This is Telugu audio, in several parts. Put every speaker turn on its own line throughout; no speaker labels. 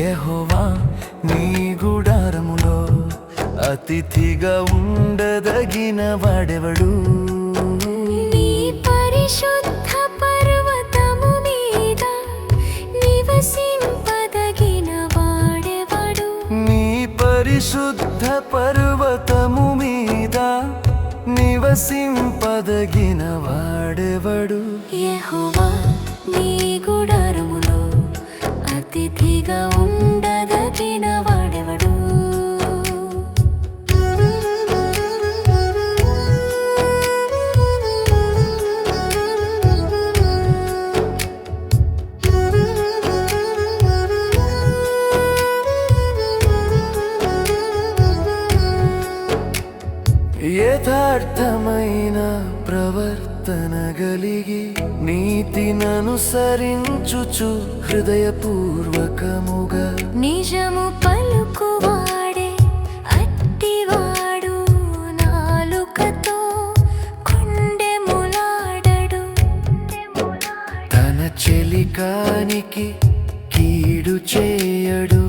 యెహోవా నీ గుడారములో అతిథిగా ఉండదగిన వాడెవడు?
నీ పరిశుద్ధ పర్వతము మీద నివసింపదగిన వాడెవడు?
నీ పరిశుద్ధ పర్వతము మీద నివసింపదగిన వాడెవడు?
యెహోవా నీ గుడారములో అతిథిగా ఉండదగిన వాడెవడు?
యథార్థమైన ప్రవర్తన గలిగి నీతిననుసరించుచు హృదయపూర్వకముగా
నిజము పలుకువాడే అట్టివాడు నాలుకతో కొండెములాడడు.
తన చెలికానికి కీడు చేయడు,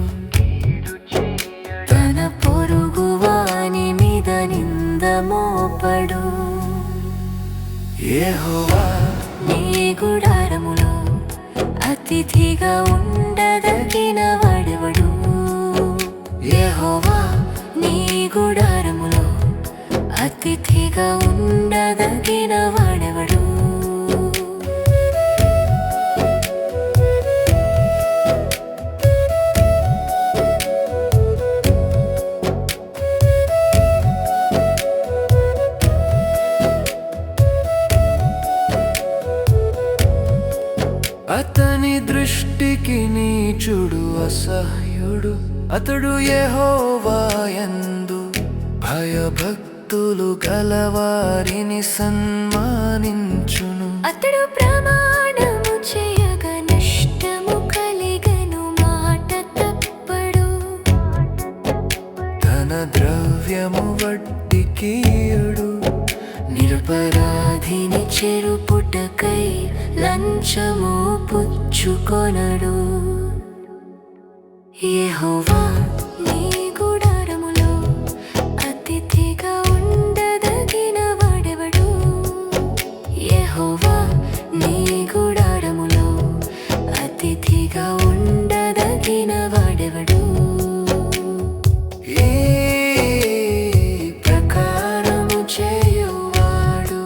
తన పొరుగువాని మీద నింద మోపడు.
యెహోవా
నీ గుడారములో అతిథిగా ఉండదగిన వాడెవడు? యెహోవా నీ గుడారములో అతిథిగా ఉండదగిన వాడెవడు?
అతని దృష్టికి నీచుడు అసహ్యుడు, అతడు యెహోవా యందు భయభక్తులు గలవారిని సన్మానించును.
అతడు ప్రమాణము చేయగ నష్టము కలిగను మాట తప్పడు.
తన ద్రవ్యము వడ్డీకియుడు,
నిరపరాధిని చెరుపుటకై లంచము పుచ్చుకొనడు. యెహోవా నీ గుడారములో అతిథిగా ఉండదగిన వాడెవడు? యెహోవా నీ గుడారములో అతిథిగా ఉండదగిన వాడెవడు?
ఈ ప్రకారము చేయువాడు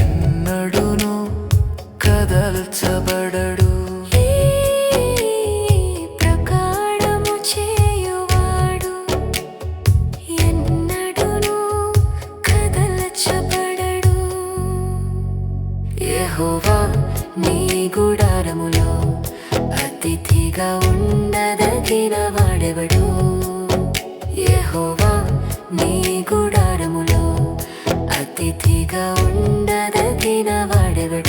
ఎన్నడును కదల్చబడడు.
ఈ ప్రకారము చేయువాడు ఎన్నడును కదల్చబడడు. యెహోవా నీ గుడారములో అతిథిగా ఉండదగిన వాడెవడు? యెహోవా నీ గుడారములో అతిథిగా ఉండదగిన వాడెవడు?